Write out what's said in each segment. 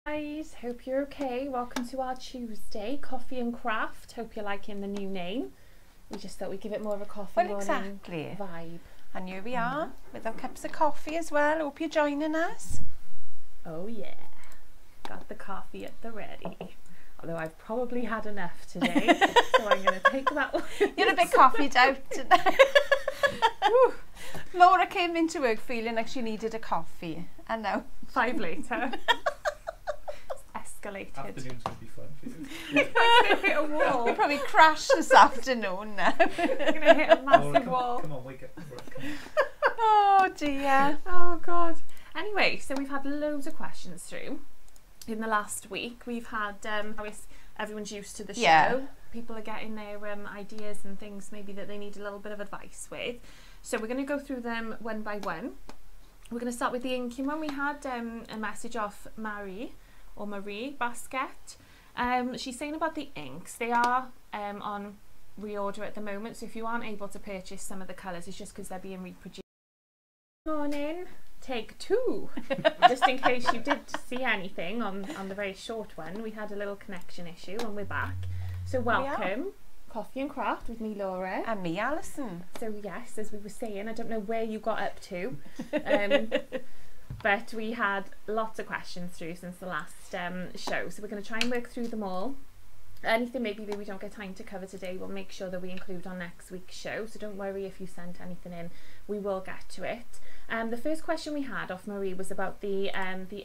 Guys, hope you're okay. Welcome to our Tuesday coffee and craft. Hope you're liking the new name. We just thought we'd give it more of a coffee morning vibe. And here we are with our cups of coffee as well. Hope you're joining us. Oh yeah, got the coffee at the ready. Although I've probably had enough today, so I'm going to take that one. You're a bit coffeeed out today. Laura came into work feeling like she needed a coffee, and now 5 later. Escalated. Afternoon's going to be fun for you. I'm going to hit a wall. You'll probably crash this afternoon now. I'm going to hit a massive wall. Come on, wake up. Oh dear. Oh God. Anyway, so we've had loads of questions through in the last week. We've had, everyone's used to the show. Yeah. People are getting their ideas and things maybe that they need a little bit of advice with. So we're going to go through them one by one. We're going to start with the inking one. We had a message off Marie Basket. She's saying about the inks. They are on reorder at the moment, so if you aren't able to purchase some of the colours, it's just because they're being reproduced. Morning, take 2. Just in case you did see anything on the very short one, we had a little connection issue and we're back. So welcome, Coffee and Craft with me, Laura. And me, Alison. So yes, as we were saying, I don't know where you got up to. But we had lots of questions through since the last show, so we're going to try and work through them all. Anything maybe that we don't get time to cover today, we'll make sure that we include on next week's show, so don't worry if you sent anything in, we will get to it. The first question we had off Marie was about the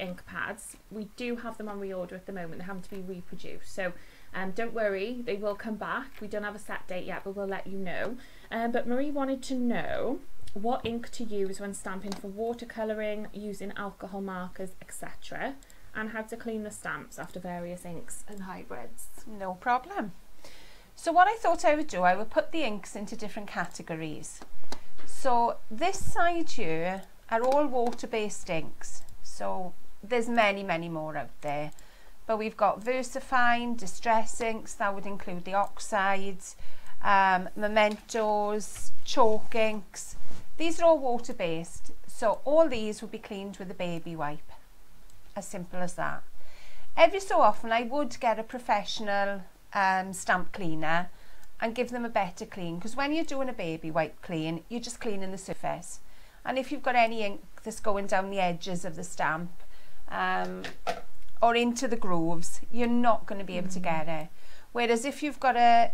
ink pads. We do have them on reorder at the moment, they're having to be reproduced, so don't worry, they will come back. We don't have a set date yet, but we'll let you know. But Marie wanted to know what ink to use when stamping for watercolouring, using alcohol markers, etc., and how to clean the stamps after various inks and hybrids. No problem. So what I thought I would do, I would put the inks into different categories. So this side here are all water-based inks. So there's many more out there. But we've got VersaFine, Distress inks, that would include the oxides, Mementos, chalk inks. These are all water-based, so all these would be cleaned with a baby wipe. As simple as that. Every so often I would get a professional stamp cleaner and give them a better clean, because when you're doing a baby wipe clean, you're just cleaning the surface. And if you've got any ink that's going down the edges of the stamp or into the grooves, you're not going to be able to get it. Whereas if you've got a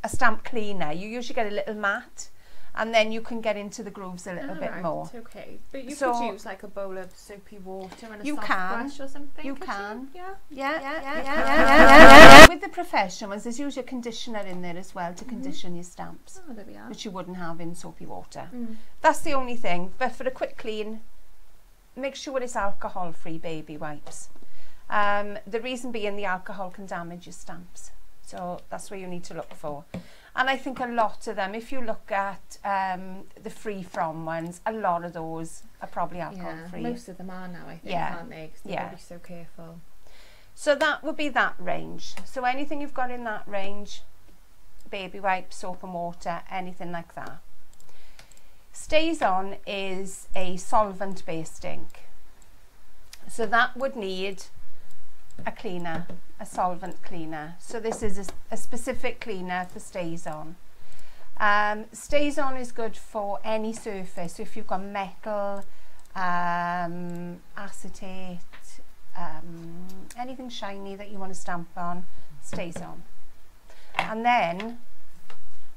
stamp cleaner, you usually get a little mat, and then you can get into the grooves a little bit more. Okay, but you could use like a bowl of soapy water and a soft brush or something. You can. Yeah. With the professional ones, there's usually a conditioner in there as well to condition your stamps, Oh, there we are. which you wouldn't have in soapy water. That's the only thing. But for a quick clean, make sure it's alcohol-free baby wipes. The reason being, the alcohol can damage your stamps. So that's what you need to look for. And I think a lot of them, if you look at the free from ones, a lot of those are probably alcohol free. Most of them are now, I think, aren't they? Because they've got to be so careful. So that would be that range. So anything you've got in that range, baby wipe, soap and water, anything like that. Stays On is a solvent based ink. So that would need a cleaner, a solvent cleaner. So this is a specific cleaner for Stays On. Stays On is good for any surface. So if you've got metal, acetate, anything shiny that you want to stamp on, Stays On. And then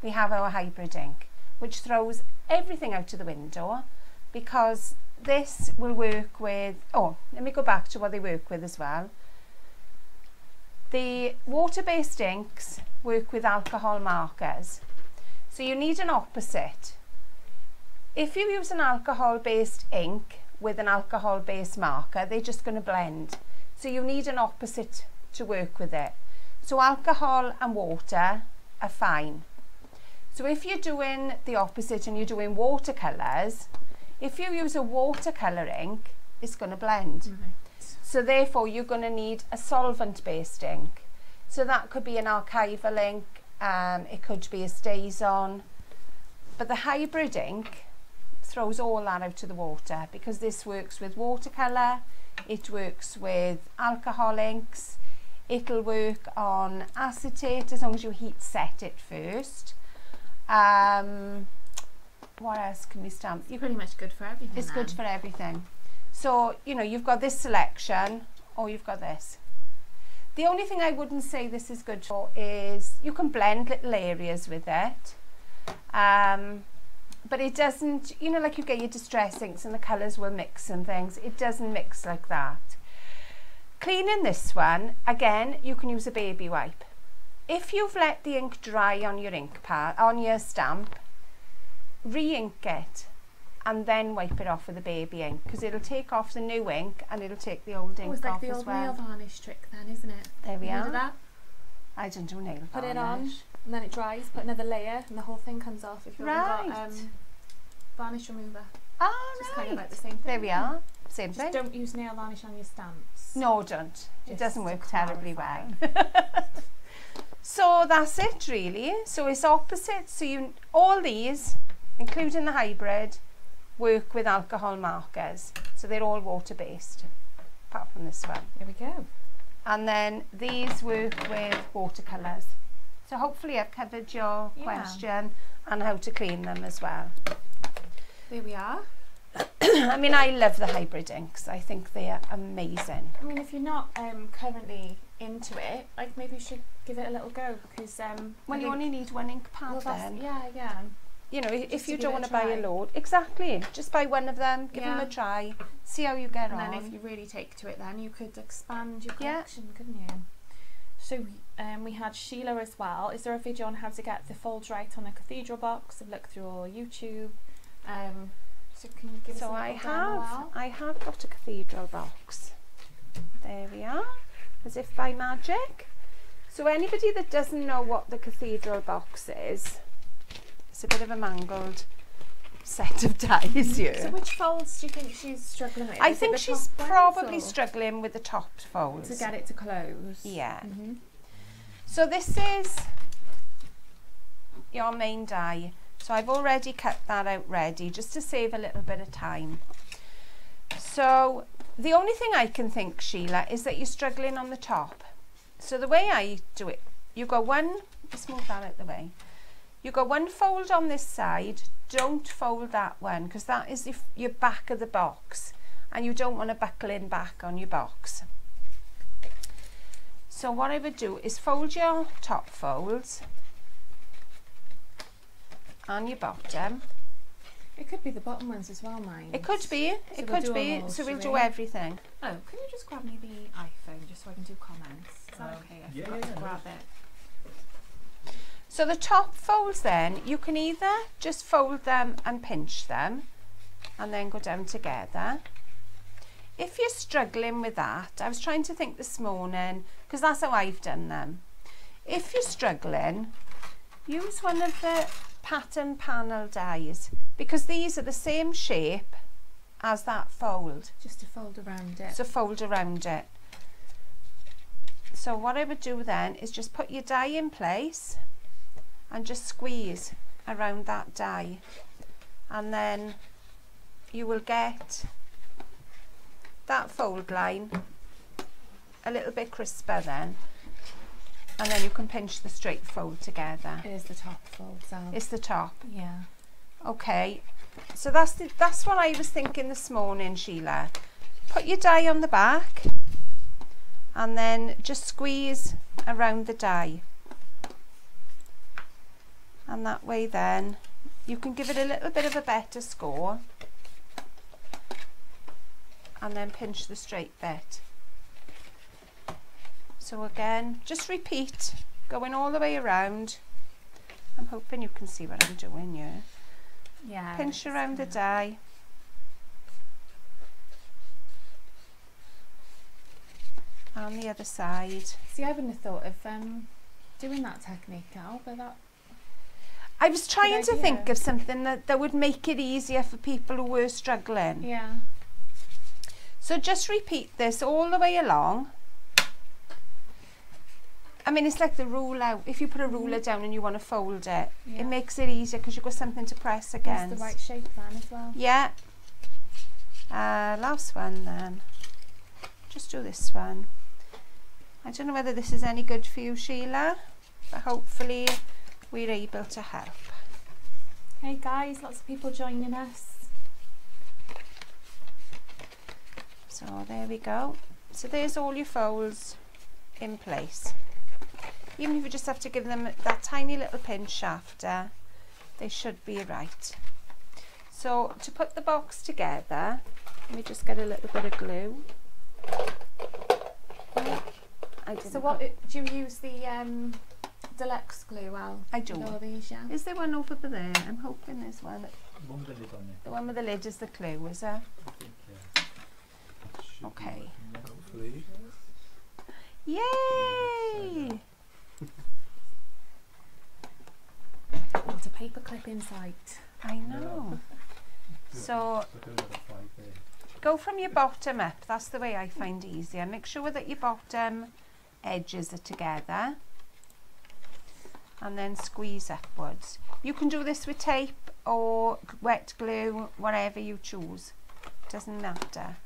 we have our hybrid ink, which throws everything out of the window, because this will work with, let me go back to what they work with as well. The water-based inks work with alcohol markers, so you need an opposite. If you use an alcohol-based ink with an alcohol-based marker, they're just going to blend. So you need an opposite to work with it. So alcohol and water are fine. So if you're doing the opposite and you're doing watercolours, if you use a watercolour ink, it's going to blend. So therefore you're going to need a solvent based ink. So that could be an archival ink, it could be a Stays On. But the hybrid ink throws all that out to the water, because this works with watercolour, it works with alcohol inks, it'll work on acetate as long as you heat set it first. What else can we stamp? It's pretty much good for everything. It's good for everything. So, you know, you've got this selection, or you've got this. The only thing I wouldn't say this is good for is you can blend little areas with it. But it doesn't, you know, like you get your distress inks and the colours will mix and things. It doesn't mix like that. Cleaning this one, again, you can use a baby wipe. If you've let the ink dry on your ink pad, on your stamp, re-ink it and then wipe it off with a baby ink, because it'll take off the new ink and it'll take the old ink off as well. It's like the old nail varnish trick then, isn't it? There we are. That? I don't do nail varnish. Put it on and then it dries, put another layer and the whole thing comes off if you've got varnish remover. Ah, Just right. kind of like the same thing. There we are. Same thing. Don't use nail varnish on your stamps. No, don't. It doesn't work terribly well. clarify. So that's it really. So it's opposite. So all these, including the hybrid, work with alcohol markers. So they're all water-based, apart from this one. There we go. And then these work with watercolours. So hopefully I've covered your question and how to clean them as well. There we are. I mean, I love the hybrid inks. I think they are amazing. I mean, if you're not currently into it, like maybe you should give it a little go, because well, you only need one ink pad then. Yeah. You know, Just if you to don't give want it to a buy a try. load, exactly. Just buy one of them, give them a try, see how you get on. And then if you really take to it, then you could expand your collection, couldn't you? So we had Sheila as well. Is there a video on how to get the folds right on a cathedral box? I've looked through all YouTube. So can you give us a little demo? I have got a cathedral box. There we are, as if by magic. So anybody that doesn't know what the cathedral box is, it's a bit of a mangled set of dies here. So which folds do you think she's struggling with? I think she's probably struggling with the top folds. To get it to close. Yeah. So this is your main die. So I've already cut that out ready just to save a little bit of time. So the only thing I can think, Sheila, is that you're struggling on the top. So the way I do it, you got one, let's move that out the way. You got one fold on this side, don't fold that one, because that is your back of the box and you don't want to buckle in back on your box. So what I would do is fold your top folds and your bottom. It could be the bottom ones as well, mine. It could be, it could be, so we'll do everything. Oh, can you just grab me the iPhone just so I can do comments? Is that okay? I forgot to grab it. So the top folds then, you can either just fold them and pinch them and then go down together. If you're struggling with that, I was trying to think this morning, because that's how I've done them. If you're struggling, use one of the pattern panel dies, because these are the same shape as that fold. Just to fold around it. So fold around it. So what I would do then is just put your die in place and just squeeze around that die, and then you will get that fold line a little bit crisper then, and then you can pinch the straight fold together. It is the top fold, Sal. It's the top. Yeah. Okay, so that's what I was thinking this morning, Sheila. Put your die on the back and then just squeeze around the die, and that way then you can give it a little bit of a better score, and then pinch the straight bit. So again, just repeat, going all the way around. I'm hoping you can see what I'm doing here. Yeah. Pinch around the die. On the other side. See, I wouldn't have thought of doing that technique, Al, but that... I was trying to think of something that would make it easier for people who were struggling. Yeah. So just repeat this all the way along. I mean, it's like the ruler. If you put a ruler down and you want to fold it, it makes it easier because you've got something to press against. It's the right shape then as well. Yeah. Last one then. do this one. I don't know whether this is any good for you, Sheila, but hopefully we're able to help. Hey guys, lots of people joining us. So there we go. So there's all your folds in place. Even if you just have to give them that tiny little pinch after, they should be right. So to put the box together, let me just get a little bit of glue. So what do you use the deluxe glue, Al? I do. With all these, yeah? Is there one over there? I'm hoping there's one. One with the lid on it. The one with the lid is the glue, is there? I think, yeah. Should Okay. be hopefully. Yay! It's a paper clip inside. I know. So go from your bottom up. That's the way I find easier. Make sure that your bottom edges are together and then squeeze upwards. You can do this with tape or wet glue, whatever you choose. Doesn't matter.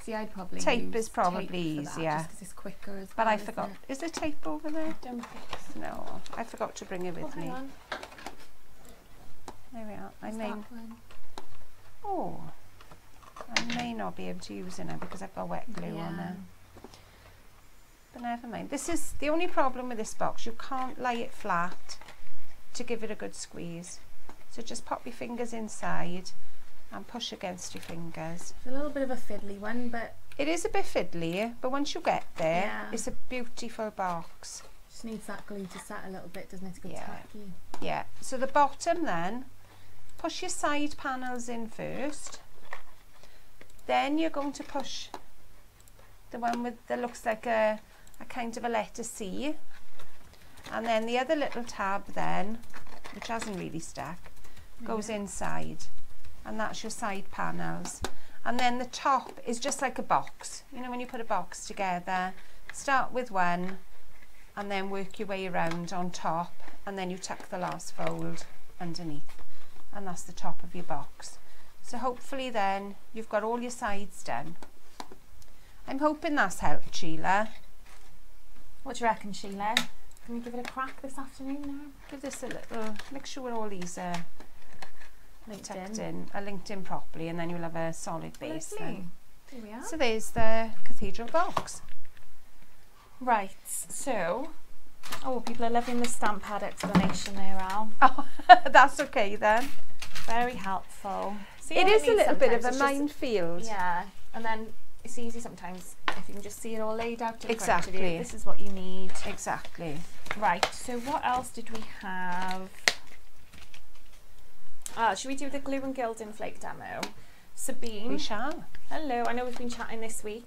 See, I'd probably Tape use is probably tape for that, easier. just 'cause it's quicker as But well, I isn't forgot. it? Is there tape over there? Don't think so. No, I forgot to bring it with hang me. on. There we are. What's that one? Oh, I may not be able to use it now because I've got wet glue on there. But never mind. This is the only problem with this box. You can't lay it flat to give it a good squeeze. So just pop your fingers inside and push against your fingers. It's a little bit of a fiddly one, but It is a bit fiddly, but once you get there, Yeah. it's a beautiful box. just needs that glue to set a little bit, doesn't it, to get Yeah. tacky. Yeah, so the bottom then, push your side panels in first. Then you're going to push the one with that looks like a kind of a letter C. And then the other little tab then, which hasn't really stuck, goes inside. And that's your side panels. And then the top is just like a box. You know, when you put a box together, start with one and then work your way around on top, and then you tuck the last fold underneath, and that's the top of your box. So hopefully then you've got all your sides done. I'm hoping that's helped, Sheila. What do you reckon, Sheila? Can we give it a crack this afternoon now? Give this a little, make sure all these are Linked tucked in, are linked in properly, and then you'll have a solid base then. Here we are. So there's the cathedral box. Right, so, oh, people are loving the stamp pad explanation there, Al. Oh, that's okay then. Very helpful. See It what I is a mean little bit of sometimes? a It's just- minefield. Yeah, and then it's easy sometimes if you can just see it all laid out in front of Exactly. you. This is what you need. Exactly. Right, so what else did we have? Should we do the glue and gilding flake demo? Sabine. We shall. Hello, I know we've been chatting this week.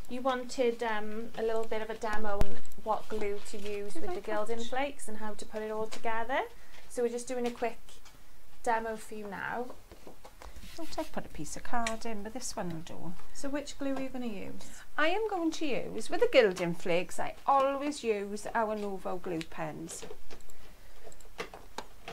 You wanted a little bit of a demo on what glue to use with the gilding flakes and how to put it all together. So we're just doing a quick demo for you now. I thought I'd put a piece of card in, but this one will do. So which glue are you going to use? I am going to use, with the gilding flakes, I always use our Nouveau glue pens.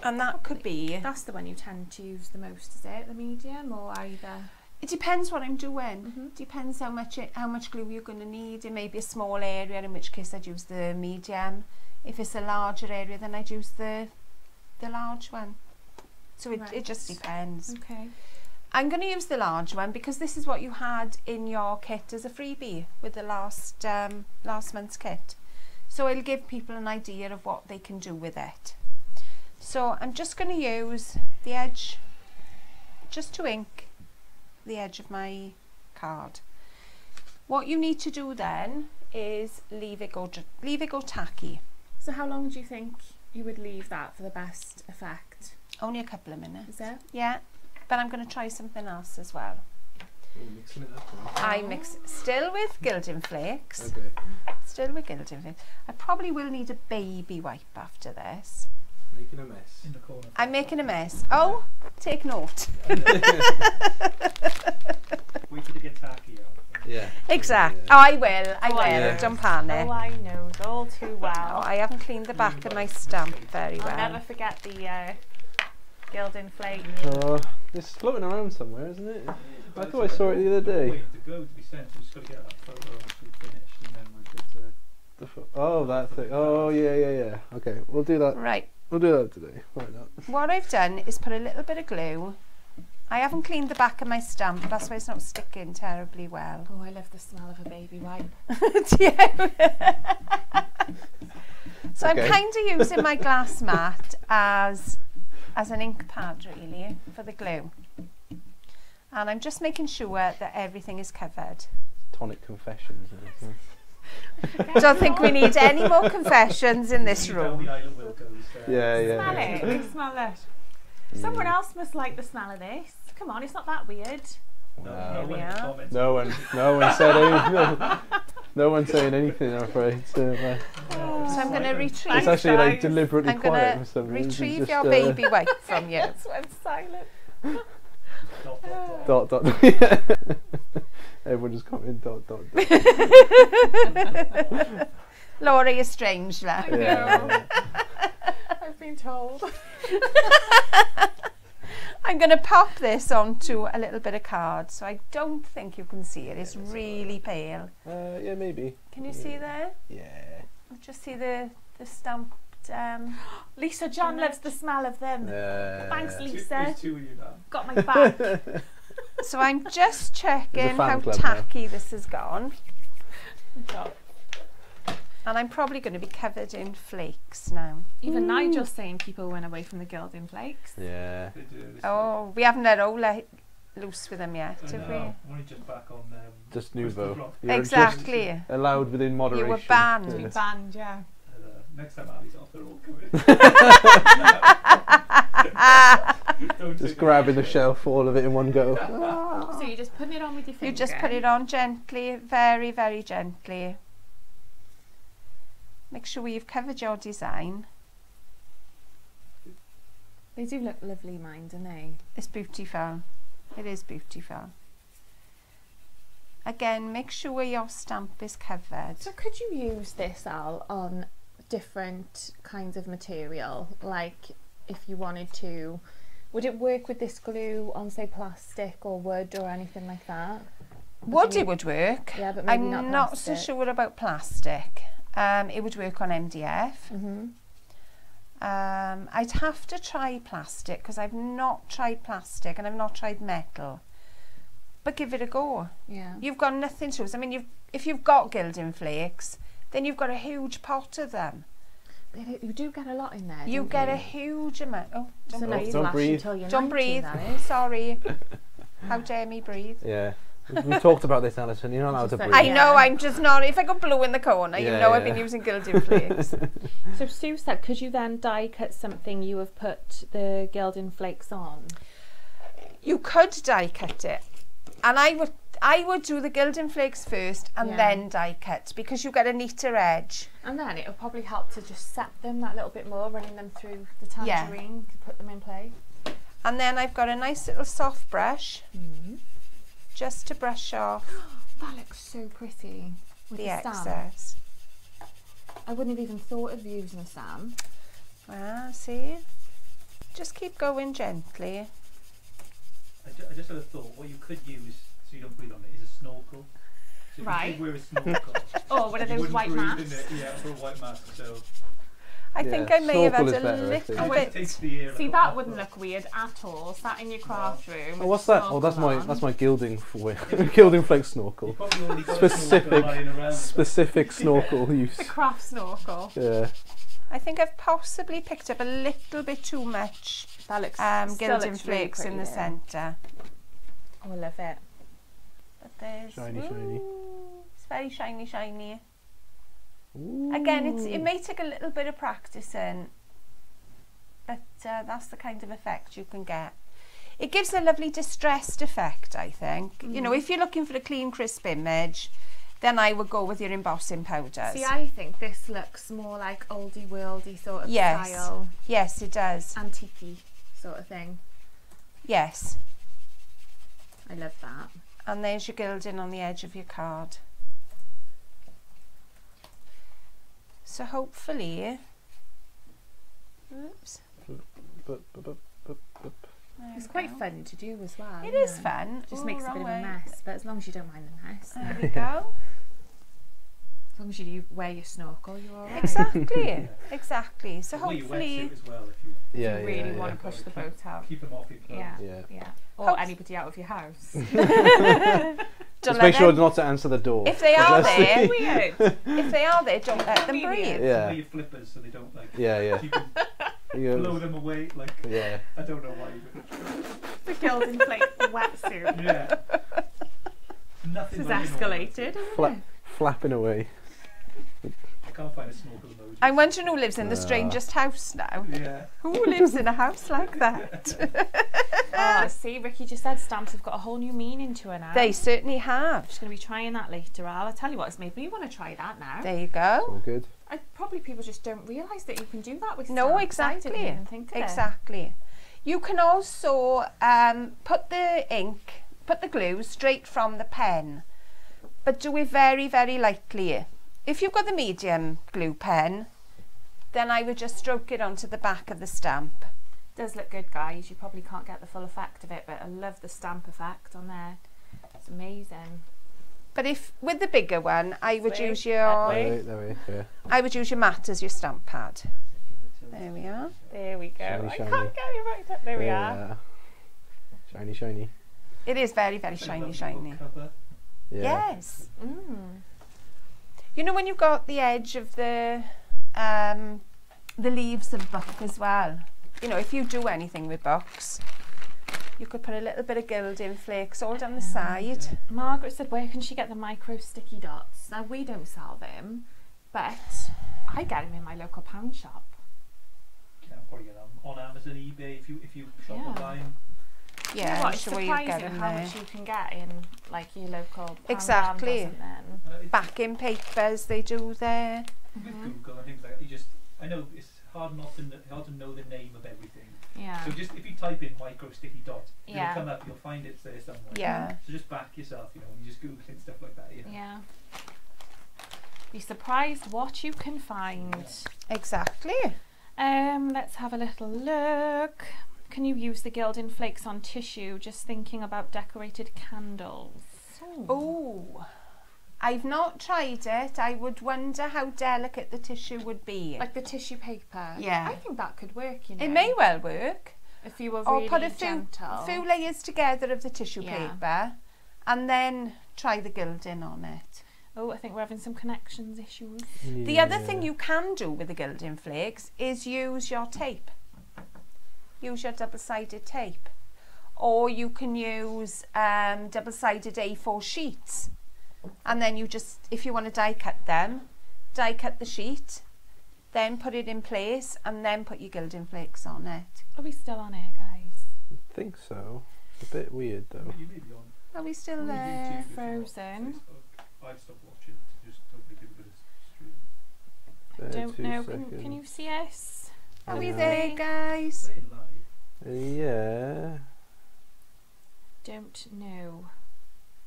And that could be... That's the one you tend to use the most, is it? The medium or either? It depends what I'm doing. Depends how much glue you're going to need. It may be a small area, in which case I'd use the medium. If it's a larger area, then I'd use the large one. So it just depends. Okay. I'm going to use the large one because this is what you had in your kit as a freebie with the last month's kit. So it'll give people an idea of what they can do with it. So I'm just going to use the edge just to ink the edge of my card. What you need to do then is leave it go tacky. So how long do you think you would leave that for the best effect? Only a couple of minutes. Is it? Yeah, but I'm going to try something else as well. Oh, mixing it up. I mix still with gilding flakes. Okay. Still with gilding flakes. I probably will need a baby wipe after this. Making a mess. In the corner. I'm making a mess. Oh, take note. Wait for the get tacky out. Yeah. Exactly. Yeah. I will. Yeah. Don't panic. Oh, I know all too Oh, well. I haven't cleaned the back of my stamp very I'll well. never forget the gilding flake. This is floating around somewhere, isn't it? I thought I saw it the other day. go to be sent. We've just got to get that photo actually finished, and then we're good to... Oh, that thing. Oh, yeah. Okay, we'll do that. Right. We'll do that today. Right now. What I've done is put a little bit of glue. I haven't cleaned the back of my stamp, that's why it's not sticking terribly well. Oh, I love the smell of a baby wipe. So I'm kind of using my glass mat as an ink pad really for the glue. And I'm just making sure that everything is covered. Tonic confessions. Don't think we need any more confessions in this room. Yeah. Smell it. Can you smell that? Someone else must like the smell of this. Come on, it's not that weird. Wow. No one said anything. No one's saying anything, I'm afraid. So I'm going to retrieve. It's actually like deliberately I'm quiet going for some to reason. retrieve Just, your baby wipe from you. That's why I'm silent. Dot. Everyone just commented dot. Laurie is strange there. Yeah. I've been told. I'm going to pop this onto a little bit of card, so I don't think you can see it. It's really pale. Yeah, maybe. Can you see there? Yeah. Just see the stamped. Lisa John loves the smell of them. Thanks, Lisa. There's two of you now. Got my back. So I'm just checking how club tacky this has gone. And I'm probably going to be covered in flakes now. Even Nigel's saying people went away from the gilding flakes. Yeah. Oh, we haven't let all let loose with them yet, have we? I'm only just back on just nouveau. Exactly. Just allowed within moderation. You were banned. Yeah. Banned, yeah. Next time Ali's off, they're all coming. Just grabbing the shelf, all of it in one go. So you're just putting it on with your finger? You just put it on gently, very, very gently. Make sure you've covered your design. They do look lovely, mine, don't they? It's beautiful. It is beautiful. Again, make sure your stamp is covered. So could you use this, Al, on different kinds of material? Like if you wanted to, would it work with this glue on, say, plastic or wood or anything like that? Wood, it would work. Yeah, but maybe I'm not not so plastic. sure about plastic. It would work on MDF. I'd have to try plastic because I've not tried plastic and I've not tried metal. But give it a go. Yeah. You've got nothing to lose. I mean, if you've got gilding flakes, then you've got a huge pot of them. You do get a lot in there. You get a huge amount. Oh, don't breathe. Don't breathe. Don't breathe. Sorry. How dare me breathe? Yeah. We talked about this, Alison. You're not allowed to breathe. I know, I'm just not. If I got blue in the corner, you know I've been yeah. using gilding flakes. So Sue said, could you then die cut something you have put the gilding flakes on? You could die cut it. And I would do the gilding flakes first and then die cut because you get a neater edge. And then it'll probably help to just set them that little bit more, running them through the tangerine to put them in place. And then I've got a nice little soft brush just to brush off That looks so pretty with the stamp. excess. I wouldn't have even thought of using a stamp. Ah, see? Just keep going gently. I just had a thought. What you could use so you don't breathe on it is a snorkel. So if you did wear a snorkel. Oh, what are those white masks? Yeah, for a white mask. So I think I may have had a little it takes the air. See, that wouldn't look weird at all. Sat in your craft room. Oh, what's that? Oh, that's my gilding gilding flake snorkel. Specific snorkel use. The craft snorkel. Yeah. I think I've possibly picked up a little bit too much That looks gilding flakes in the centre. Oh, I love it. But there's Shiny. It's very shiny. Ooh. Again, it may take a little bit of practicing, but that's the kind of effect you can get. It gives a lovely distressed effect, I think. You know, if you're looking for a clean, crisp image, then I would go with your embossing powders. See, I think this looks more like oldie worldy sort of style. Yes, it does. Antique-y sort of thing. Yes. I love that. And there's your gilding on the edge of your card. So hopefully, oops. It's quite fun to do as well. It is fun. Just makes a bit of a mess, but as long as you don't mind the mess. There we go. As long as you wear your snorkel, you're all right. Exactly, exactly. So Well, your hopefully, wetsuit as well, if you Yeah, you really yeah, want yeah. to push the boat out. keep them off your clothes. Yeah, Yeah. Or Hope- anybody out of your house. don't Just make let sure them, not to answer the door. if they are there, Weird. if they are there, don't let them breathe. Yeah. Wear your flippers so they don't like. Yeah, yeah. You can You blow them away. Like yeah. I don't know why. The Gilded Flake wetsuit. Yeah. This Nothing. is like a normal escalated, wetsuit. isn't it? Flapping away. I can't find a snorkel emoji. I'm wondering who lives in the strangest house now. Yeah. Who lives in a house like that? Oh, see, Ricky just said stamps have got a whole new meaning to her now. They certainly have. Just going to be trying that later, Al. I tell you what, it's made me want to try that now. There you go. All good. Probably people just don't realise that you can do that with stamps. No, I exactly. didn't even think of it. Exactly. You can also put the ink, put the glue straight from the pen, but do it very, very lightly. If you've got the medium glue pen, then I would just stroke it onto the back of the stamp. Does look good, guys. You probably can't get the full effect of it, but I love the stamp effect on there. It's amazing. But if with the bigger one, I would Sweet. use That your way. There we go. I would use your mat as your stamp pad. There we are. There we go. Shiny, I shiny. can't get it right up. There we are. Yeah. Shiny, shiny. It is very, very shiny, shiny. Cover. Yeah. Yes. Mm. You know when you've got the edge of the leaves of book as well. You know, if you do anything with books, you could put a little bit of gilding flakes all down the side. Margaret said, where can she get the micro sticky dots? Now, we don't sell them, but I get them in my local pound shop. Yeah, probably get them on Amazon, eBay. If you shop Yeah. online. You know Yeah, what, I'm it's sure you surprising get them how there. much you can get in like your local pound Exactly. brand or something. Backing papers they do there. With Google and things like that, you just I know it's hard to know the name of everything. Yeah. So just if you type in micro sticky dots, Yeah. it'll come up. You'll find it's there somewhere. Yeah. So just back yourself, you know, when you just Googling stuff like that. You know. Yeah. Be surprised what you can find. Exactly. Let's have a little look. Can you use the gilding flakes on tissue? Just thinking about decorated candles. Oh, I've not tried it. I would wonder how delicate the tissue would be. Like the tissue paper. Yeah. I think that could work, you know. It may well work. If you were Or really put a few gentle. layers together of the tissue Yeah. paper and then try the gilding on it. Oh, I think we're having some connections issues. The other thing you can do with the gilding flakes is use your tape. Use your double-sided tape. Or you can use double-sided A4 sheets. And then you just, if you want to die cut them, die cut the sheet, then put it in place and then put your gilding flakes on it. Are we still on air, guys? I think so. It's a bit weird though. You may be on Are we still YouTube there? if you're not on Frozen. Facebook. I've stopped watching to just hopefully give a bit of stream. Don't 2 know. seconds. Can you see us? Are we Yeah. there, guys? Playing live. Yeah. Don't know.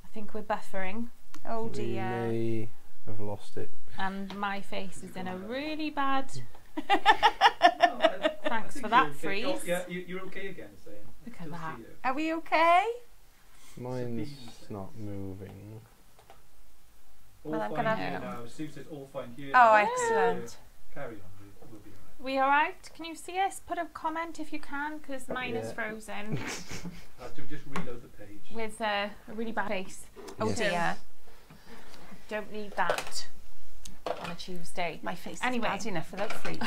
I think we're buffering. Oh We dear. may have lost it. And my face is in a really bad... No, I Thanks think for that, you're okay. freeze. Oh, yeah, you're okay again, saying. Look at Good to that. see you. Are we okay? Mine's not moving. All Well, I'm fine gonna- here now. Sue says all fine here. Oh, now. excellent. Carry on, we'll be alright. We alright? Can you see us? Put a comment if you can, because mine is Yeah. frozen I have to just reload the page. with a really bad face. Oh Yes. dear. Don't need that on a Tuesday. My face Anyway. is bad enough without freezing.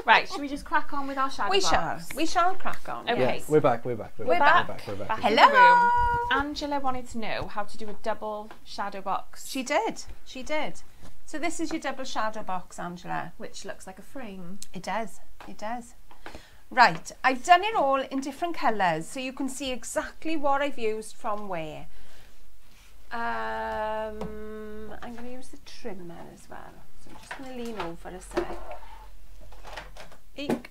Right, should we just crack on with our shadow we box? shall. We shall crack on. Okay. Yeah, we're back. We're back. We're back. We're back. Back in the Hello. room. Angela wanted to know how to do a double shadow box, She did. She did. So this is your double shadow box, Angela. which looks like a frame. It does. It does. Right. I've done it all in different colours, so you can see exactly what I've used from where. I'm going to use the trimmer as well. So I'm just going to lean over a sec. Eek.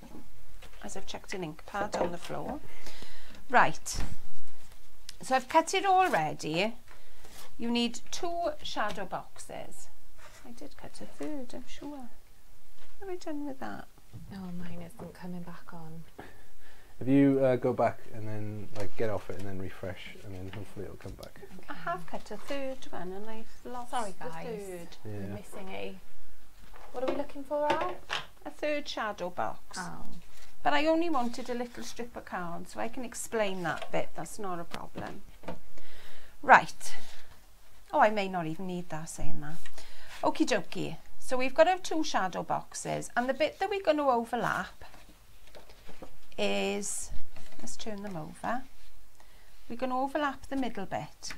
As I've chucked an ink pad on the floor. Right. So I've cut it already. You need 2 shadow boxes. I did cut a third, I'm sure. What have I done with that? Oh, mine isn't coming back on. If you go back and then like get off it and then refresh, and then hopefully it'll come back. I have cut a third one and I've lost Sorry, the guys. third. We're Yeah. missing a... What are we looking for, Al? A third shadow box. Oh. But I only wanted a little strip of card, so I can explain that bit. That's not a problem. Right. Oh, I may not even need that saying that. Okie dokie. So we've got our 2 shadow boxes, and the bit that we're going to overlap is, let's turn them over. We're going to overlap the middle bit.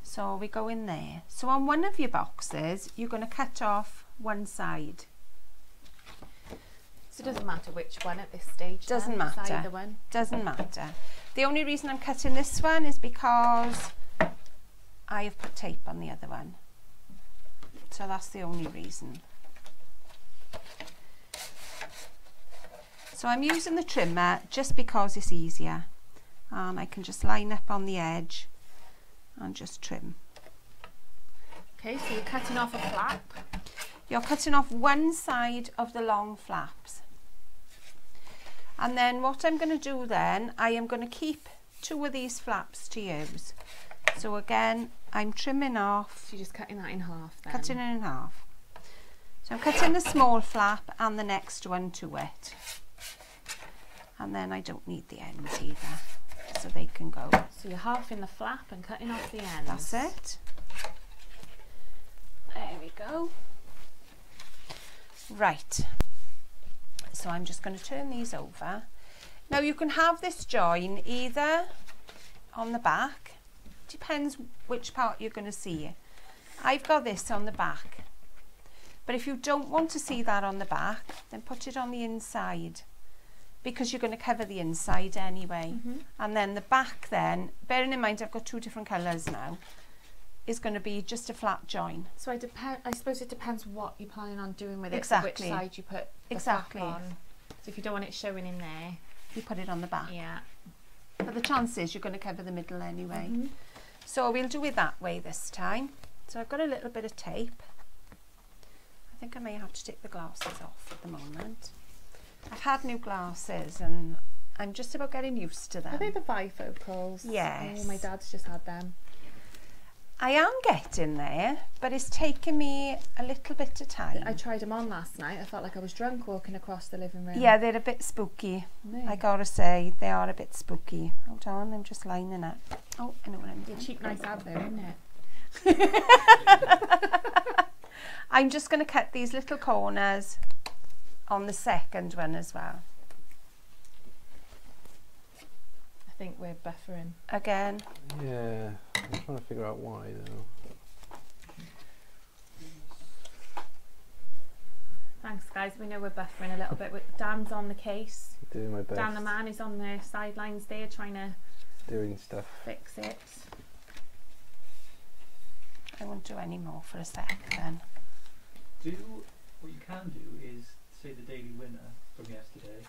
So we go in there. So on one of your boxes, you're going to cut off one side. So it doesn't matter which one at this stage. Doesn't then, it's matter. either one. Doesn't matter. The only reason I'm cutting this one is because I have put tape on the other one. So that's the only reason. So I'm using the trimmer just because it's easier. And I can just line up on the edge and just trim. Okay, so you're cutting off a flap. You're cutting off one side of the long flaps. And then what I'm going to do then, I am going to keep 2 of these flaps to use. So again, I'm trimming off. So you're just cutting that in half then? Cutting it in half. So I'm cutting the small flap and the next one to it. And then I don't need the ends either, so they can go. So you're halving the flap and cutting off the ends. That's it. There we go. Right. So I'm just going to turn these over. Now you can have this join either on the back. Depends which part you're going to see. I've got this on the back. But if you don't want to see that on the back, then put it on the inside, because you're going to cover the inside anyway. And then the back then, bearing in mind I've got 2 different colours now, is going to be just a flat join. So I suppose it depends what you're planning on doing with it. Exactly. So which side you put the Exactly. flap on. So if you don't want it showing in there. You put it on the back. Yeah. But the chance is you're going to cover the middle anyway. So we'll do it that way this time. So I've got a little bit of tape. I think I may have to take the glasses off at the moment. I've had new glasses and I'm just about getting used to them. Are they the bifocals? Yes. Oh, my dad's just had them. I am getting there, but it's taken me a little bit of time. I tried them on last night. I felt like I was drunk walking across the living room. Yeah, they're a bit spooky. No. I gotta say, they are a bit spooky. Hold on, I'm just lining up. Oh, I know what I'm Your doing. cheap nice ad though, isn't it? I'm just going to cut these little corners on the second one as well. I think we're buffering. Again. Yeah, I'm trying to figure out why though. Thanks guys, we know we're buffering a little bit. Dan's on the case. Doing my best. Dan the man is on the sidelines there trying to Doing stuff. fix it. I won't do any more for a sec then. What you can do is say the daily winner from yesterday.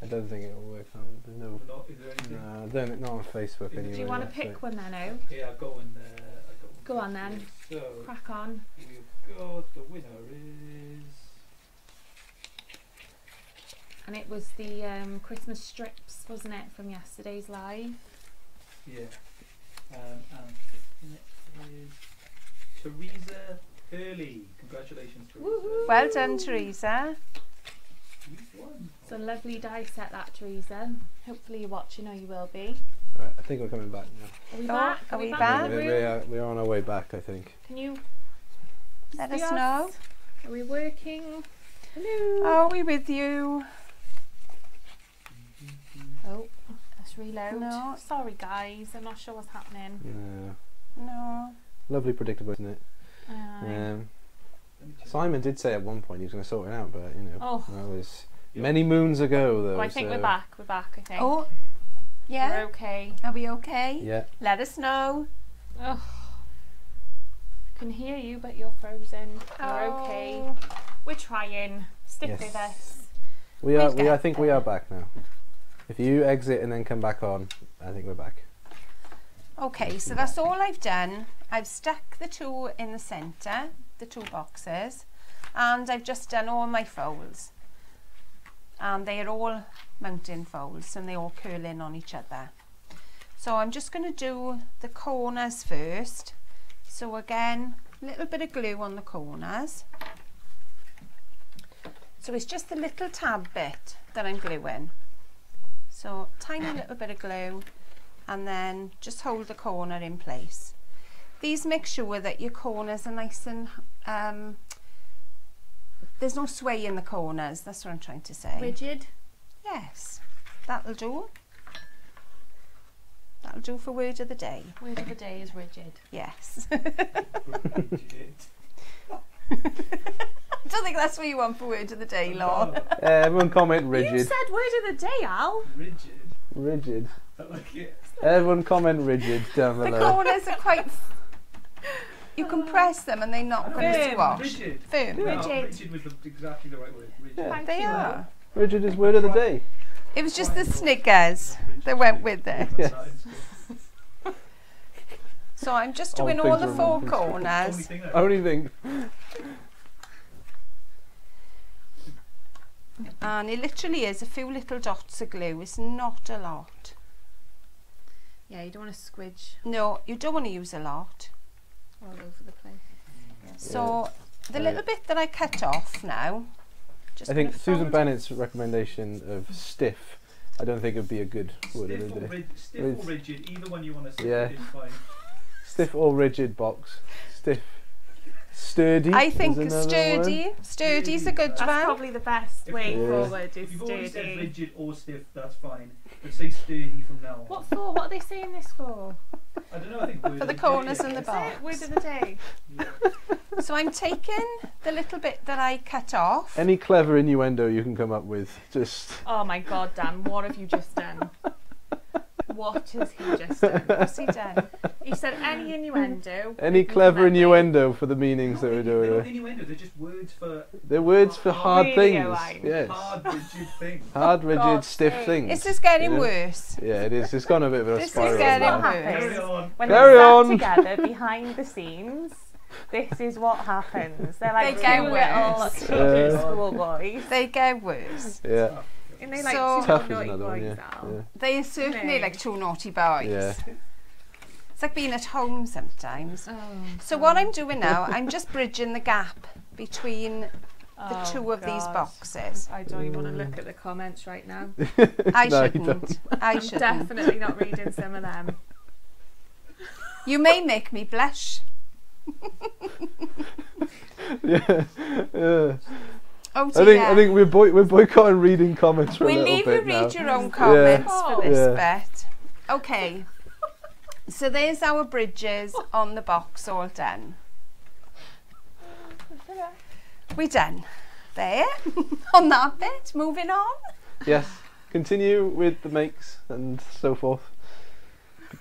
I don't think it will work on. There's no. Is there anything? No, I don't. Not on Facebook Do you anyway. Do you want to so- pick one then, O? Yeah, I'll go and Go on then. So Crack on. we've got the winner is. And it was the Christmas strips, wasn't it, from yesterday's live? Yeah. And it is Teresa Hurley. Congratulations, Teresa. Woohoo! Well done, Teresa. You've won. So lovely die set that, Teresa. Hopefully you're watching, or you will be. Right, I think we're coming back now. Are we Oh, back? are we in back? the We room? are on our way back, I think. Can you Let see us know. Are we working? Hello. Are we with you? Oh, let's reload. No. Sorry guys, I'm not sure what's happening. No. No. Lovely predictable, isn't it? Let me check. Simon did say at one point he was going to sort it out, but you know, Oh. that was many moons ago, though. Oh, I think so we're back. We're back, I think. Oh, We're yeah. okay. Are we okay? Yeah. Let us know. Oh. Can hear you, but you're frozen. We're okay. Oh. We're trying. Stick Yes. with us. We are. We'll I get think we there. are back now. If you exit and then come back on, I think we're back. Okay, so that's all I've done. I've stuck the 2 in the centre, the 2 boxes, and I've just done all my folds. and they are all mounting folds and they all curl in on each other. So I'm just going to do the corners first. So again, a little bit of glue on the corners. So it's just the little tab bit that I'm gluing. So tiny little bit of glue and then just hold the corner in place. These make sure that your corners are nice and there's no sway in the corners, that's what I'm trying to say. Rigid? Yes, that'll do. That'll do for word of the day. Word of the day is rigid. Yes. Rigid. I don't think that's what you want for word of the day, Law. Everyone comment rigid. You said word of the day, Al. Rigid. Rigid. I like it. Everyone comment rigid down The below. corners are quite... You can press them and they're not going to Firm. squash. Rigid. Firm. No, Rigid. rigid was exactly the right word. Rigid. Yeah. Thank They you. are. Rigid is word of the day. It was just the Snickers that went with it. Yes. So I'm just All doing all the things four remembered. corners. Only thing. And it literally is a few little dots of glue. It's not a lot. Yeah, you don't want to squidge No, you don't want to use a lot. all over the place. So the little bit that I cut off now, just I think gonna Susan fold- Bennett's recommendation of stiff, I don't think it would be a good word of the day. Stiff or rigid, either one you want to say Yeah. is fine. Stiff or rigid box. Stiff. Sturdy. I is think another sturdy. one. Sturdy's a good That's one. probably the best If way you- forward is If you've already said sturdy. rigid or stiff, that's fine. But say sturdy from now on. What for? What are they saying this for? I don't know, I think word For of the day, corners yeah. and the Is box. it word of the day? Yeah. So I'm taking the little bit that I cut off. Any clever innuendo you can come up with, just Oh my god, Dan, what have you just done? What has he just done? What's he done? He said any innuendo. any you can clever come up with. innuendo for the meanings that we're They're not doing. innuendo, they're just words for They're words for hard Radio things. line. Yes. hard, rigid things. Hard, rigid, God's stiff sake. things. This is getting Yeah. worse. Yeah, it is. It's gone a bit of a This is spiral. getting now. what worse. Carry on. When Carry they're on. sat together behind the scenes, this is what happens. They're like They two get little worse. cheeky schoolboys. They get worse. Yeah. And they like So- two Tough is naughty another one, boys yeah. now. Yeah. They are certainly Hey. like two naughty boys. Yeah. It's like being at home sometimes. So what I'm doing now, I'm just bridging the gap between the two of these boxes. I don't even want to look at the comments right now. I No, you shouldn't. don't. I shouldn't. Definitely not reading some of them. You may make me blush. Yeah. Yeah. Oh I dear. think we're boycotting reading comments for We'll a little leave you bit now. read your own comments Yeah. for this Yeah. bit. Okay. So there's our bridges on the box all done. We're done. There. On that bit. Moving on. Yes. Continue with the makes and so forth.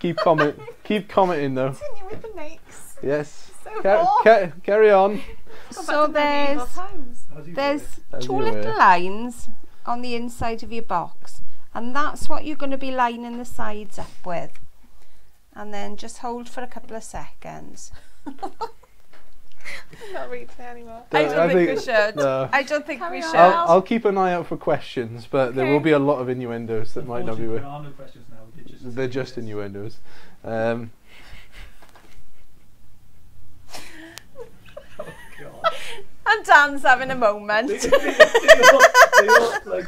Keep commenting though. Continue with the makes. Yes. So Carry on. So there's As you there's do it. As two you little were. lines on the inside of your box, and that's what you're going to be lining the sides up with. And then just hold for a couple of seconds. I'm not reading anymore. I don't think we should. No. I don't think Carry we on. should. I'll keep an eye out for questions, but there will Okay. be a lot of innuendos that might not be. Unfortunately, there are no questions now. They're just innuendos. Oh God. And Dan's having a moment. They all, like,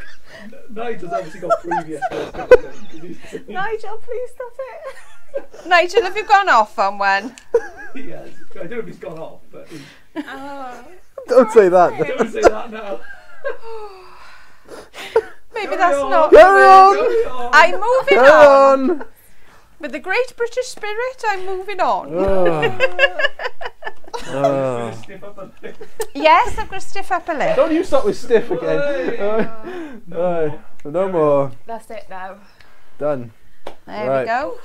Nigel's obviously got previous questions. Nigel, please stop it. Nigel, have you gone off on one? Yes. I don't know if he's gone off, but Don't say that. don't say that now. Maybe Carry that's on. not. Carry on. Carry on. I'm moving Carry on. on. With the great British spirit, I'm moving on. Oh. Oh. Stiff up a bit. Yes, I've got to stiff up a lip. Don't you start with stiff again. Hey. No more. That's it now. Done. There Right. we go.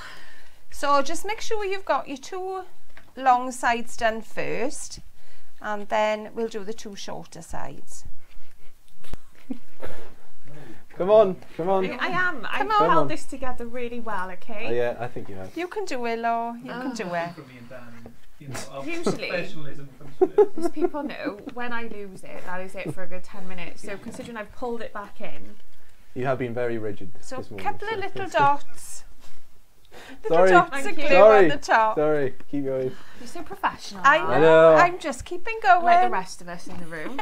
So just make sure you've got your two long sides done first, and then we'll do the two shorter sides. Come on. Come on. I am. I've on. held this together really well, okay? Yeah, I think you have. You can do it, Lo. You can do it. From me and Dan. You know, our Usually- professionalism comes from it. As people know, when I lose it, that is it for a good 10 minutes. So considering I've pulled it back in. You have been very rigid So this a morning. couple of little dots. Sorry. Little dots Thank of you. glue Sorry. on the top. Sorry, keep going. You're so professional. I Al. know. know. I'm just keeping going. Like the rest of us in the room.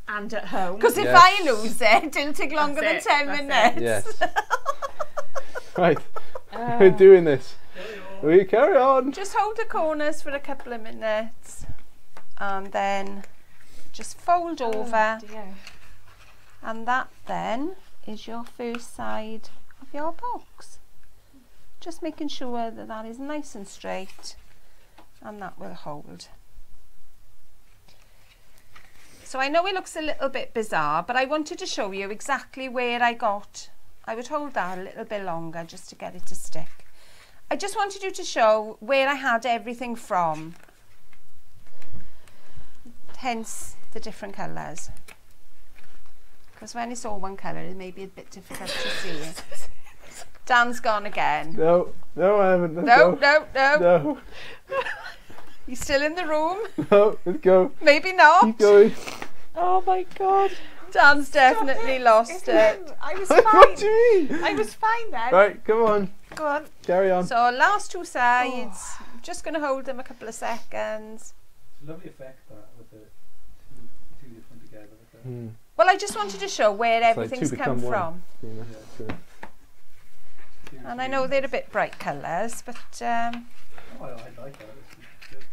And at home. Because if Yes. I lose it, it'll take longer than That's 10 it, minutes. Yes. Right, we're doing this. We carry on. Just hold the corners for a couple of minutes and then just fold over, Dear. and that then is your first side of your box. Just making sure that that is nice and straight and that will hold. So I know it looks a little bit bizarre, but I wanted to show you exactly where I would hold that a little bit longer just to get it to stick. I just wanted you to show where I had everything from, hence the different colours. Because when it's all one colour, it may be a bit difficult to see. Dan's gone again. No, I haven't. Let's No, go. no, no. No, He's still in the room. no, let's go. Maybe not. Keep going. Oh my god. Dan's definitely lost it. I was What do you mean? I was fine then. Right, come on. Go on. Carry on. So last two sides, just going to hold them a couple of seconds. It's a lovely effect that with the two different together. With the, Hmm. Well, I just wanted to show where like everything's two come become one. from. You know, Yeah. so- two And I know they're a bit bright colours, but Oh, I like that. It's good.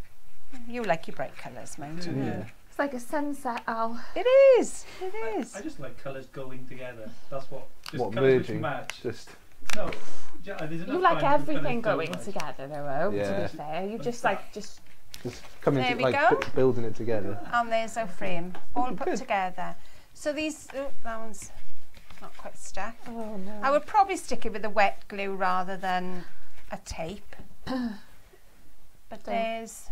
you like your bright colours, mind you. Yeah. It's like a sunset, Al. It is. It is. I just like colours going together. That's what. Just What colours which merging? match. Just No, there's enough You like times when everything colours going don't match. together though, to Yeah. be fair. You just like, just coming There to we like go. building it together. And there's our frame, all put Good. together. So these, oh, that one's not quite stuck. oh no. I would probably stick it with a wet glue rather than a tape. But there's,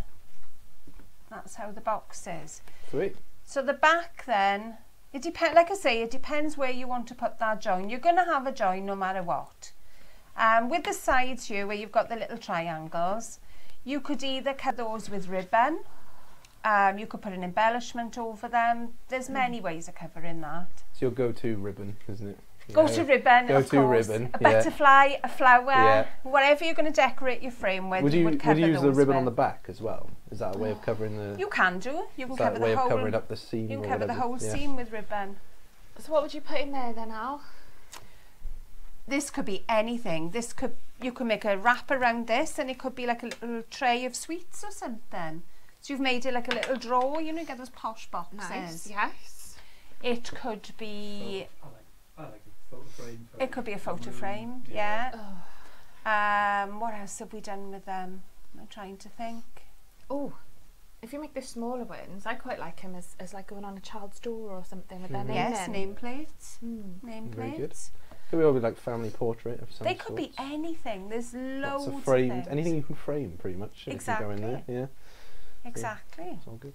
that's how the box is. Sweet. So the back then, it depends, like I say, it depends where you want to put that join. You're going to have a join no matter what. With the sides here where you've got the little triangles, you could either cut those with ribbon, you could put an embellishment over them. There's many ways of covering that. It's your go-to ribbon, isn't it? Go to ribbon, Go of to course. ribbon, A yeah. butterfly, a flower, Yeah. whatever you're going to decorate your frame with, Would you you would cover use the those ribbon with. on the back as well? Is that a way of covering the? You can do. You can is that cover a way the of whole. covering up the seam? You or can cover the whatever? whole Yeah. seam with ribbon. So what would you put in there then, Al? This could be anything. This could, you could make a wrap around this, and it could be like a little tray of sweets or something. So you've made it like a little drawer. You know, you get those posh boxes. Nice. Yes. It could be. I like a photo frame. for It could be a photo room, frame. Yeah. Oh. What else have we done with them? I'm trying to think. Oh. If you make the smaller ones, I quite like them as like going on a child's door or something with their name Yes, in. nameplates. Very good. Nameplates. Could be like family portrait of some They could be sorts. anything. There's loads Lots of framed, things. anything you can frame, pretty much. If you go in there, Exactly. yeah, Exactly. it's all good.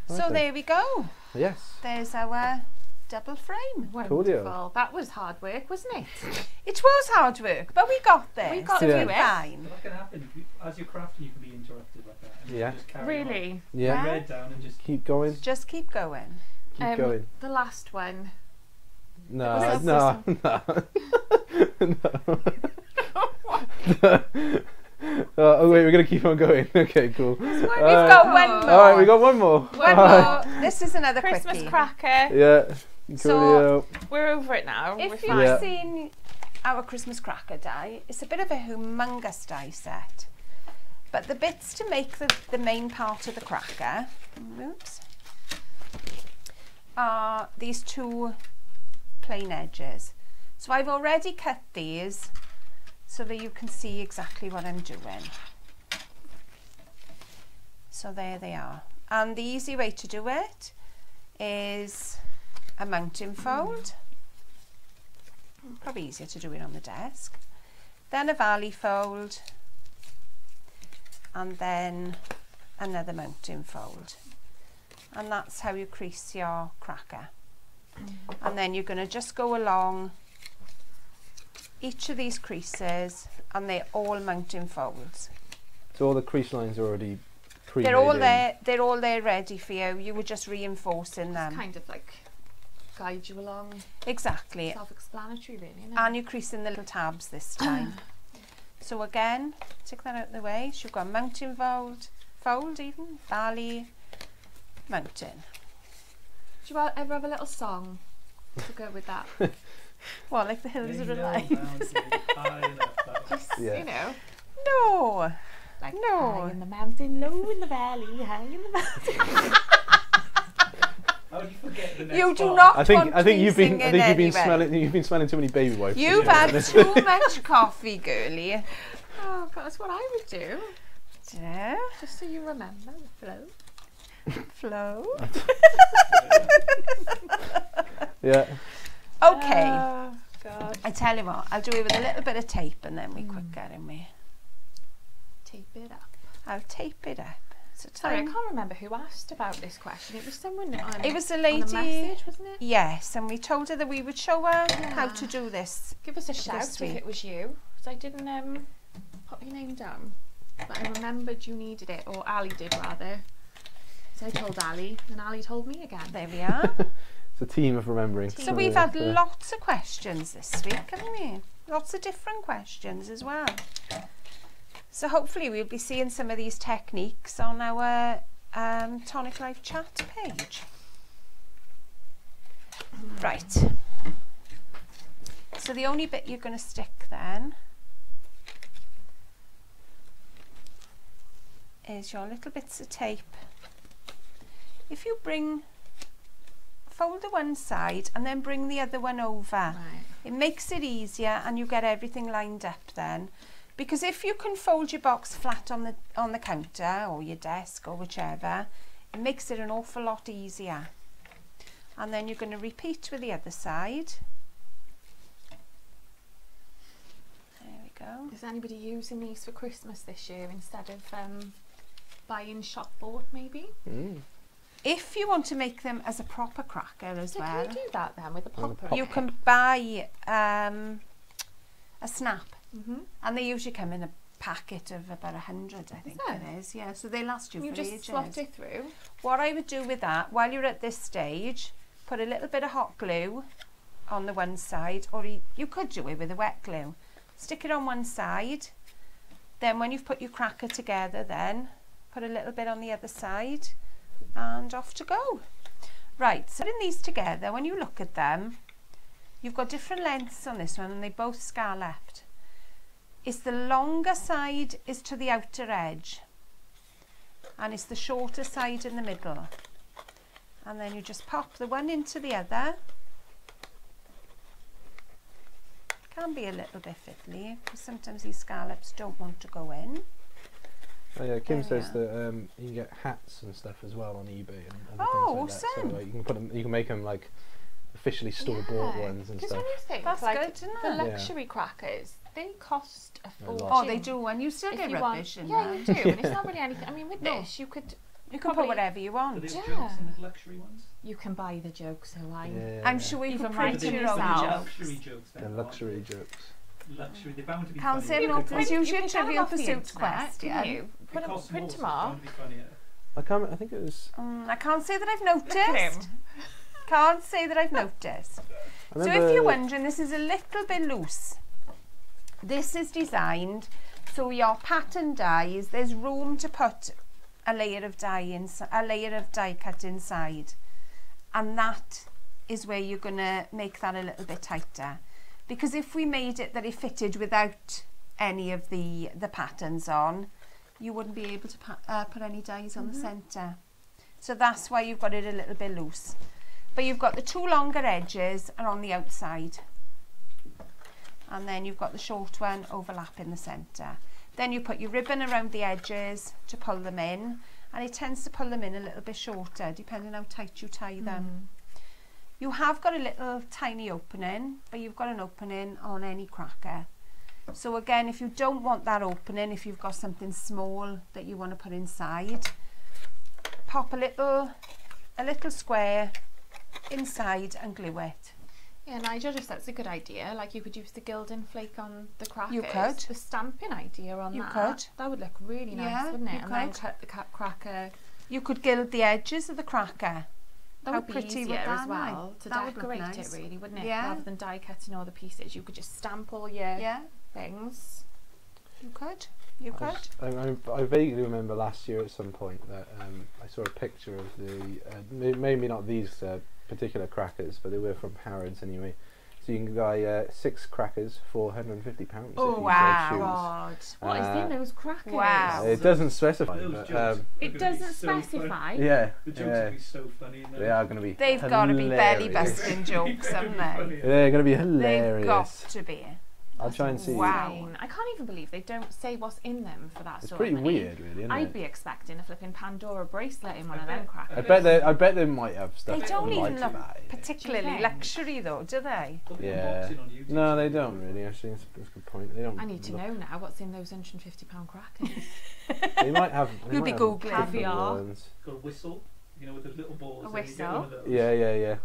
So Right then. there we go. Yes. There's our double frame. Wonderful. Coolio. That was hard work, wasn't it? It was hard work, but we got there. We got so through we're it. fine. But that can happen. As you're crafting, you can be interrupted like that. And you Yeah. Just carry Really? On. Yeah. Right. Red down and just Keep going. Just keep going. Keep going. The last one. No, was no, no. Oh wait, we're gonna keep on going. Okay, cool. We've got one more. All right, we got one more. One more. This is another Christmas quickie. cracker. Yeah. So- Coolio. We're over it now. We're If fine. you've Yeah. seen our Christmas cracker die, it's a bit of a humongous die set. But the bits to make the main part of the cracker, oops, are these two plain edges. So I've already cut these so that you can see exactly what I'm doing. So there they are. And the easy way to do it is a mounting fold. Probably easier to do it on the desk. Then a valley fold. And then another mounting fold. And that's how you crease your cracker. And then you're going to just go along each of these creases, and they're all mounting folds. So all the crease lines are already pre-made They're all in. there. They're all there ready for you. You were just reinforcing them. Kind of like guide you along. Exactly. Self-explanatory, really. Isn't it? And you're creasing the little tabs this time. So again, take that out of the way. So you've got mountain fold even, valley, mountain. Do you ever have a little song to go with that? What, like the hills are alive? Just, Yeah. you know, No. like No. high in the mountain, low in the valley, high in the mountain. How do you forget the next You do part? not I think want you've me been singing you've been smelling too many baby wipes. You've had too much coffee, girlie. Oh, God, that's what I would do. Yeah. Just so you remember the flow. Flow. Yeah. Okay. Oh, God. I tell you what, I'll do it with a little bit of tape and then we quicker in me. Tape it up. I'll tape it up. So Sorry, I time. can't remember who asked about this question. It was someone on, It was a on lady. a message, wasn't it? Yes, and we told her that we would show her how Yeah. to do this. Give us a shout This if week. it was you. Because I didn't put your name down. But I remembered you needed it, or Ali did rather. So I told Ali, and Ali told me again. There we are. It's a team of remembering. So we've had lots of questions this week, haven't we? Lots of different questions as well. So hopefully we'll be seeing some of these techniques on our Tonic Live chat page. Right. So the only bit you're going to stick then is your little bits of tape. If you fold the one side and then bring the other one over, Right. it makes it easier and you get everything lined up then. Because if you can fold your box flat on the counter or your desk or whichever, it makes it an awful lot easier. And then you're going to repeat with the other side. There we go. Is anybody using these for Christmas this year instead of buying shop bought maybe? Mm. If you want to make them as a proper cracker as So well, can you do that then with a popper? pop- you can buy a snap. Mm-hmm. And they usually come in a packet of about 100, I think it? it is. Yeah, so they last you You for just ages. slot it through. What I would do with that, while you're at this stage, put a little bit of hot glue on the one side, or you could do it with a wet glue. Stick it on one side, then when you've put your cracker together then, put a little bit on the other side, and off to go. Right, so putting these together, when you look at them, you've got different lengths on this one and they both scalloped. It's the longer side is to the outer edge and it's the shorter side in the middle. And then you just pop the one into the other. Can be a little bit fiddly because sometimes these scallops don't want to go in. Oh yeah, Kim There we says are. that you can get hats and stuff as well on eBay and Oh, things like that. awesome. So you can put them, you can make them like officially store-bought ones and Because stuff. when you think That's like good, isn't the it? luxury crackers, they cost a A fortune. lot. Oh, they do, and you still If get you rubbish want, in yeah, there. you do, and it's not really anything. I mean, with No. this, you could You can put probably- whatever you Do want. they have Yeah. jokes in the luxury ones? you can buy the joke. So Yeah. I'm sure you Even can write print it your yourself. own They're jokes. luxury jokes then. The aren't luxury they? jokes. Luxury, they're bound to be Can't funny. say They no, could because cost- you you should can get them Trivial off the Pursuit internet, quest, can yeah. you? they Put them, cost print more, so them it's off. bound to be funnier. I think it was. I can't say that I've Look at him. noticed. Can't say that I've noticed. I So remember, if you're wondering, this is a little bit loose. This is designed so your pattern dies, there's room to put a layer of die cut inside, and that is where you're gonna make that a little bit tighter. Because if we made it that it fitted without any of the patterns on, you wouldn't be able to put any dies on the centre. So that's why you've got it a little bit loose. But you've got the two longer edges are on the outside. And then you've got the short one overlapping the centre. Then you put your ribbon around the edges to pull them in. And it tends to pull them in a little bit shorter, depending how tight you tie them. You have got a little tiny opening, but you've got an opening on any cracker. So again, if you don't want that opening, if you've got something small that you want to put inside, pop a little square inside and glue it. Yeah, Nigel just that's a good idea. Like you could use the gilding flake on the crackers. You could. The stamping idea on You that. could. That would look really nice, Yeah, wouldn't it? you And then could. cut the cracker. You could gild the edges of the cracker. That How would be pretty easier would that as well to that would look decorate nice. it, really, wouldn't it? Yeah. Rather than die cutting all the pieces, you could just stamp all your Yeah, things. you could. You could. I vaguely remember last year at some point that I saw a picture of the maybe not these particular crackers, but they were from Harrods anyway. So you can buy 6 crackers for £150. Oh, if you wow. so choose. God, what is in those crackers? Wow. It doesn't specify, Those but jokes are It gonna be doesn't so funny. specify. yeah, The jokes yeah, will be so funny. In they are going to be. They've got to be belly hilarious. busting jokes, haven't they? They're going to be They've hilarious. got to be. I'll try and see. Wow. Insane. I can't even believe they don't say what's in them for that It's sort pretty of money. weird, really, isn't I'd it? be expecting a flipping Pandora bracelet in one of them crackers. I bet they might have stuff. They don't that even might look buy. particularly Do you think? luxury though, do they? Yeah. No, they don't really. Actually, that's a good point. They don't. I need to look- know now what's in those £150 crackers. They might have. They You'll might be have Googling. different Caviar. ones. Got a whistle, you know, with those little balls. A and you get whistle? one of those. Yeah.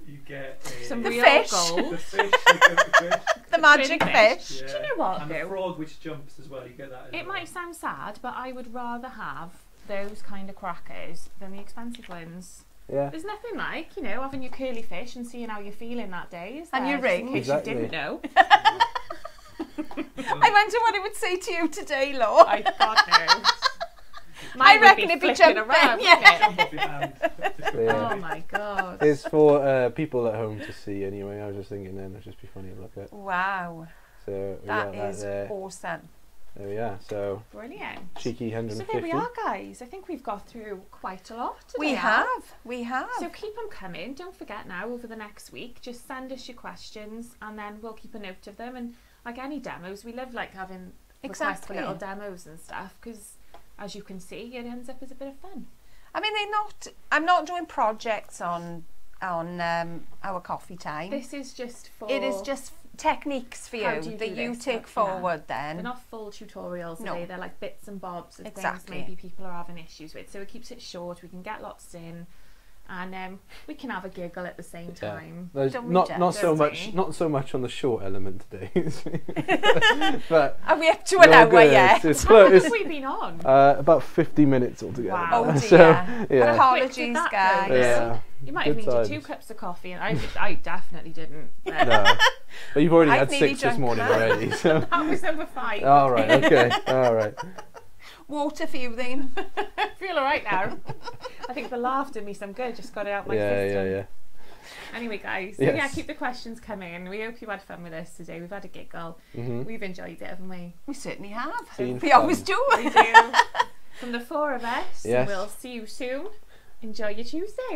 You get a Some The real fish. gold. the fish, the fish. The magic Twin fish. Yeah. Do you know what, And though? the frog which jumps as well. You get that. As It well. might sound sad, but I would rather have those kind of crackers than the expensive ones. Yeah. There's nothing like, you know, having your curly fish and seeing how you're feeling that day. Is And there? your Just ring. In case Exactly. you didn't know. I wonder what it would say to you today, Law. I God knows. I Mine would reckon it'd be flipping jumping, around, yeah. wouldn't it? Jump off your hand. Yeah. Oh my God. It's for people at home to see anyway. I was just thinking then it'd just be funny to look at. Wow, So we that got is there. awesome. There we are. So Brilliant. cheeky So 150. there we are, guys. I think we've got through quite a lot today. We have. So keep them coming. Don't forget now, over the next week, just send us your questions and then we'll keep a note of them. And like any demos, we love like having requests for Exactly. little demos and stuff because, as you can see, it ends up as a bit of fun. I mean, they're not. I'm not doing projects on our coffee time. This is just for... It is just techniques for How you do you that do you this? take Yeah. forward. They're Then not full tutorials No. today, they're like bits and bobs of Exactly. things maybe people are having issues with. So it keeps it short, we can get lots in and we can have a giggle at the same time. There's Don't we not just, so don't much we? not so much on the short element today. But are we up to an you're hour good. yet? It's How close. long have It's we been on? about 50 minutes altogether. Wow. Oh dear. So yeah. Apologies, Quick did that guys. go. Yeah. You might have Good needed times. 2 cups of coffee and I definitely didn't. No. But you've already I've had nearly 6 this drunk morning that. already. So. That was number 5. All right. Okay. All right. Water for you then. I feel alright now. I think the laugh did me some good, just got it out my system. Yeah. Anyway guys, so Yes. yeah, keep the questions coming. We hope you had fun with us today. We've had a giggle. Mhm. We've enjoyed it, haven't we? We certainly have. Been We fun. always do. We do. From the 4 of us, Yes. we'll see you soon. Enjoy your Tuesday.